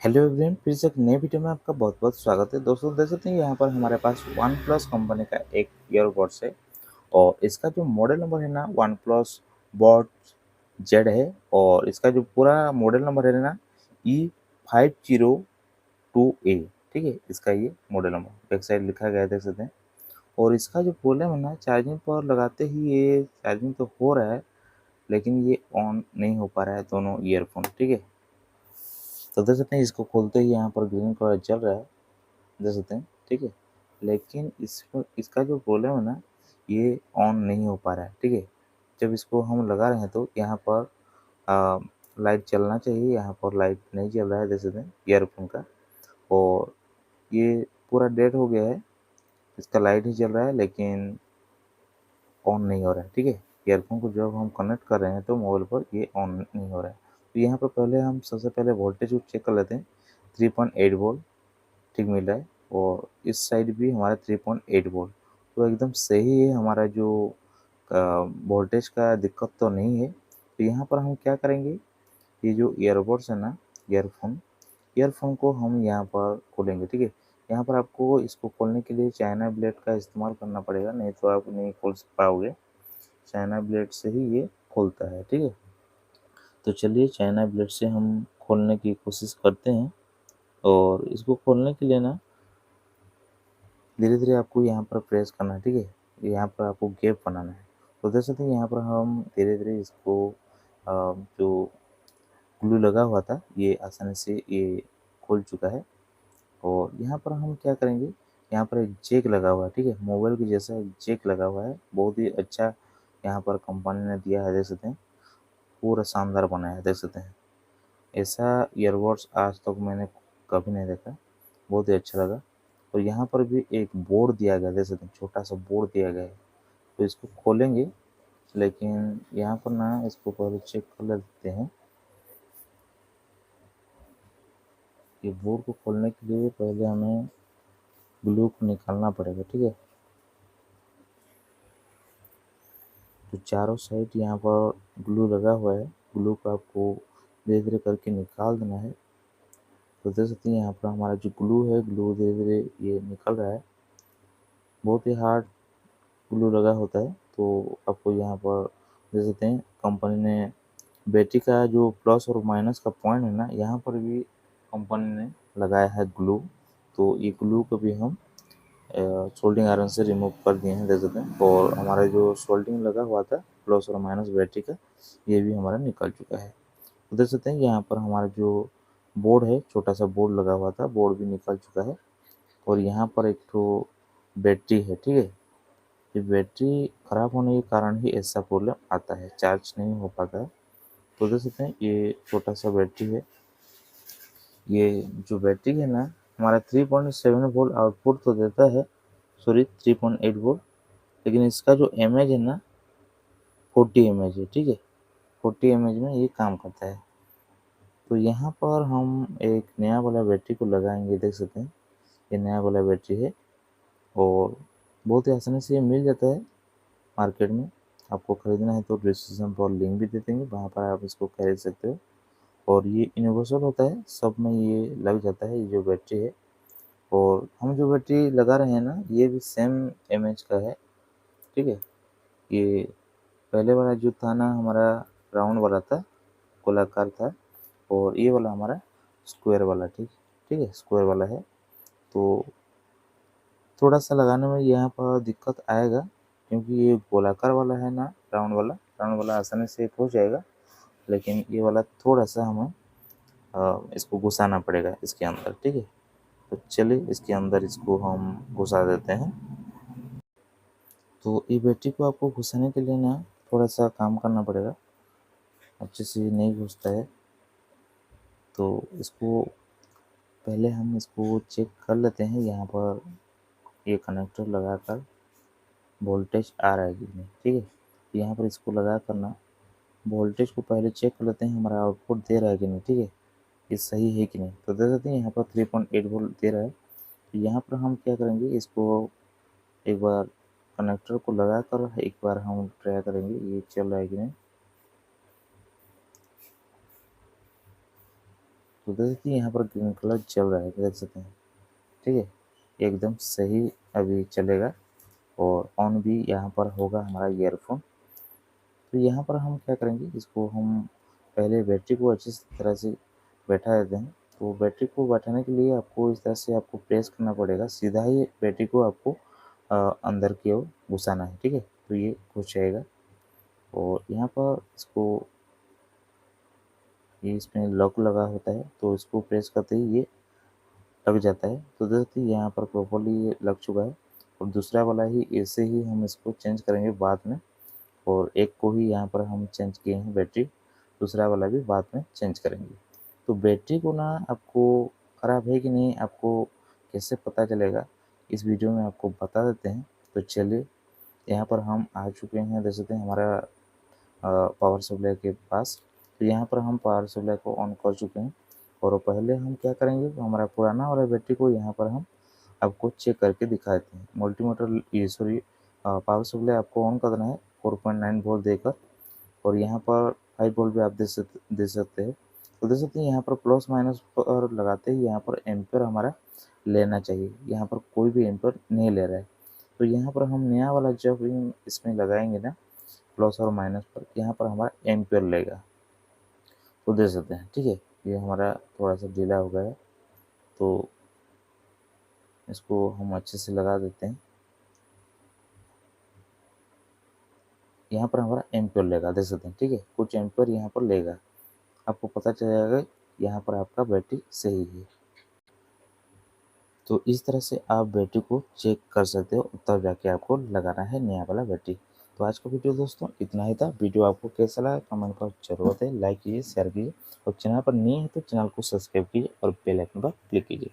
Hello everyone, फिर से एक नए वीडियो में आपका बहुत बहुत स्वागत है। दोस्तों देख सकते हैं यहाँ पर हमारे पास वन प्लस कंपनी का एक ईयरबड्स है और इसका जो मॉडल नंबर है ना वन प्लस बॉड जेड है और इसका जो पूरा मॉडल नंबर है ना E50 2A। ठीक है, इसका ये मॉडल नंबर बैक साइड लिखा गया है, देख सकते हैं। और इसका जो प्रॉब्लम है ना, चार्जिंग पर लगाते ही ये चार्जिंग तो हो रहा है लेकिन ये ऑन नहीं हो पा रहा है दोनों ईयरफोन। ठीक है, तो देख सकते हैं इसको खोलते ही यहाँ पर ग्रीन कलर चल रहा है, देख सकते हैं। ठीक है, लेकिन इसका जो प्रॉब्लम है ना, ये ऑन नहीं हो पा रहा है। ठीक है, जब इसको हम लगा रहे हैं तो यहाँ पर लाइट चलना चाहिए, यहाँ पर लाइट नहीं चल रहा है, देख सकते हैं ईयरफोन का। और ये पूरा डेड हो गया है, इसका लाइट ही चल रहा है लेकिन ऑन नहीं हो रहा है। ठीक है, ईयरफोन को जब हम कनेक्ट कर रहे हैं तो मोबाइल पर ये ऑन नहीं हो रहा है। तो यहाँ पर पहले हम सबसे पहले वोल्टेज को चेक कर लेते हैं। 3.8 वोल्ट ठीक मिल रहा है और इस साइड भी हमारा 3.8 वोल्ट, तो एकदम सही है। हमारा जो वोल्टेज का दिक्कत तो नहीं है। तो यहाँ पर हम क्या करेंगे, ये जो ईयरबड्स है ना, ईयरफोन ईयरफोन को हम यहाँ पर खोलेंगे। ठीक है, यहाँ पर आपको इसको खोलने के लिए चाइना ब्लेड का इस्तेमाल करना पड़ेगा, नहीं तो आप नहीं खोल पाओगे। चाइना ब्लेड से ही ये खोलता है। ठीक है, तो चलिए चाइना ब्लेड से हम खोलने की कोशिश करते हैं। और इसको खोलने के लिए ना धीरे धीरे आपको यहाँ पर प्रेस करना है। ठीक है, यहाँ पर आपको गैप बनाना है। तो देख सकते हैं यहाँ पर हम धीरे धीरे इसको जो ग्लू लगा हुआ था ये आसानी से ये खुल चुका है। और यहाँ पर हम क्या करेंगे, यहाँ पर एक जैक लगा हुआ है। ठीक है, मोबाइल के जैसा एक जैक लगा हुआ है, बहुत ही अच्छा यहाँ पर कंपनी ने दिया है, देख सकते हैं। पूरा शानदार बनाया है, देख सकते हैं। ऐसा ईयरबड्स आज तक मैंने कभी नहीं देखा, बहुत ही अच्छा लगा। और यहाँ पर भी एक बोर्ड दिया गया है, देख सकते हैं, छोटा सा बोर्ड दिया गया है। तो इसको खोलेंगे लेकिन यहाँ पर ना इसको पहले चेक कर लेते हैं। ये बोर्ड को खोलने के लिए पहले हमें ग्लू को निकालना पड़ेगा। ठीक है, तो चारों साइड यहाँ पर ग्लू लगा हुआ है, ग्लू को आपको धीरे धीरे करके निकाल देना है। तो देख सकते हैं यहाँ पर हमारा जो ग्लू है, ग्लू धीरे धीरे ये निकल रहा है। बहुत ही हार्ड ग्लू लगा होता है। तो आपको यहाँ पर देख सकते हैं कंपनी ने बैटरी का जो प्लस और माइनस का पॉइंट है ना, यहाँ पर भी कंपनी ने लगाया है ग्लू। तो ये ग्लू को भी हम सोल्डिंग आयरन से रिमूव कर दिए हैं, देख सकते हैं। और हमारा जो सोल्डिंग लगा हुआ था प्लस और माइनस बैटरी का, ये भी हमारा निकल चुका है। तो देख सकते हैं यहाँ पर हमारा जो बोर्ड है, छोटा सा बोर्ड लगा हुआ था, बोर्ड भी निकल चुका है। और यहाँ पर एक तो बैटरी है। ठीक है, ये बैटरी खराब होने के कारण ही ऐसा प्रॉब्लम आता है, चार्ज नहीं हो पाता है। तो देख सकते हैं ये छोटा सा बैटरी है। ये जो बैटरी है ना, हमारा 3.7 वोल्ट आउटपुट तो देता है, सॉरी 3.8 वोल्ट, लेकिन इसका जो एमएच है ना 40 एमएच है। ठीक है, 40 एमएच में ये काम करता है। तो यहाँ पर हम एक नया वाला बैटरी को लगाएंगे, देख सकते हैं ये नया वाला बैटरी है और बहुत ही आसानी से ये मिल जाता है मार्केट में। आपको ख़रीदना है तो डिस्क्रिप्शन पर लिंक भी दे देंगे, वहाँ पर आप इसको खरीद सकते हो। और ये यूनिवर्सल होता है, सब में ये लग जाता है, ये जो बैटरी है। और हम जो बैटरी लगा रहे हैं ना, ये भी सेम एमएच का है। ठीक है, ये पहले वाला जो था ना हमारा राउंड वाला था, गोलाकार था, और ये वाला हमारा स्क्वायर वाला। ठीक ठीक है, स्क्वायर वाला है। तो थोड़ा सा लगाने में यहाँ पर दिक्कत आएगा क्योंकि ये गोलाकार वाला है ना, राउंड वाला आसानी से हो जाएगा, लेकिन ये वाला थोड़ा सा हमें इसको घुसाना पड़ेगा इसके अंदर। ठीक है, तो चलिए इसके अंदर इसको हम घुसा देते हैं। तो ये बैटरी को आपको घुसाने के लिए ना थोड़ा सा काम करना पड़ेगा, अच्छे से नहीं घुसता है। तो इसको पहले हम इसको चेक कर लेते हैं, यहाँ पर ये कनेक्टर लगाकर वोल्टेज आ रहा है कि नहीं। ठीक है, यहाँ पर इसको लगा कर ना वोल्टेज को पहले चेक कर लेते हैं, हमारा आउटपुट दे रहा है कि नहीं। ठीक है, ये सही है कि नहीं। तो देख सकते हैं यहाँ पर 3.8 वोल्ट दे रहा है। तो यहाँ पर हम क्या करेंगे, इसको एक बार कनेक्टर को लगा कर एक बार हम ट्राई करेंगे ये चल रहा है कि नहीं। तो देख सकते हैं यहाँ पर ग्रीन कलर चल रहा है, देख सकते हैं। ठीक है, एकदम सही अभी चलेगा और ऑन भी यहाँ पर होगा हमारा ईयरफोन। तो यहाँ पर हम क्या करेंगे, इसको हम पहले बैटरी को अच्छी तरह से बैठा देते हैं। तो बैटरी को बैठाने के लिए आपको इस तरह से आपको प्रेस करना पड़ेगा, सीधा ही बैटरी को आपको अंदर की ओर घुसाना है। ठीक है, तो ये घुस जाएगा और यहाँ पर इसको, ये इसमें लॉक लगा होता है तो इसको प्रेस करते ही ये लग जाता है। तो देखिए यहाँ पर प्रॉपर्ली ये लग चुका है और दूसरा वाला ही ऐसे ही हम इसको चेंज करेंगे बाद में। और एक को ही यहाँ पर हम चेंज किए हैं बैटरी, दूसरा वाला भी बाद में चेंज करेंगे। तो बैटरी को ना आपको ख़राब है कि नहीं आपको कैसे पता चलेगा, इस वीडियो में आपको बता देते हैं। तो चलिए, यहाँ पर हम आ चुके हैं, देख सकते हैं हमारा पावर सप्लाई के पास। तो यहाँ पर हम पावर सप्लाई को ऑन कर चुके हैं और पहले हम क्या करेंगे, तो हमारा पुराना वाला बैटरी को यहाँ पर हम आपको चेक करके दिखा देते हैं। मल्टीमीटर, ये सॉरी, पावर सप्लाई आपको ऑन करना है 4.9 वोल्ट देकर और यहाँ पर 5 वोल्ट भी आप दे सकते हैं। तो देख सकते हैं यहाँ पर प्लस माइनस पर लगाते ही यहाँ पर एम्पेयर हमारा लेना चाहिए, यहाँ पर कोई भी एम्पेयर नहीं ले रहा है। तो यहाँ पर हम नया वाला जब इसमें लगाएंगे ना प्लस और माइनस पर, यहाँ पर हमारा एम्पेयर लेगा। तो दे सकते हैं। ठीक है, ये हमारा थोड़ा सा ढीला हो गया है तो इसको हम अच्छे से लगा देते हैं। यहाँ पर हमारा एम्पेयर लेगा, देख सकते हैं। ठीक है, कुछ एम्पेयर यहाँ पर लेगा, आपको पता चल जाएगा यहाँ पर आपका बैटरी सही है। तो इस तरह से आप बैटरी को चेक कर सकते हो, तब जाके आपको लगाना है नया वाला बैटरी। तो आज का वीडियो दोस्तों इतना ही था। वीडियो आपको कैसा लगा कमेंट कर जरूर है, लाइक कीजिए, शेयर कीजिए और चैनल पर नए हैं तो चैनल को सब्सक्राइब कीजिए और बेल आइकन पर क्लिक कीजिए।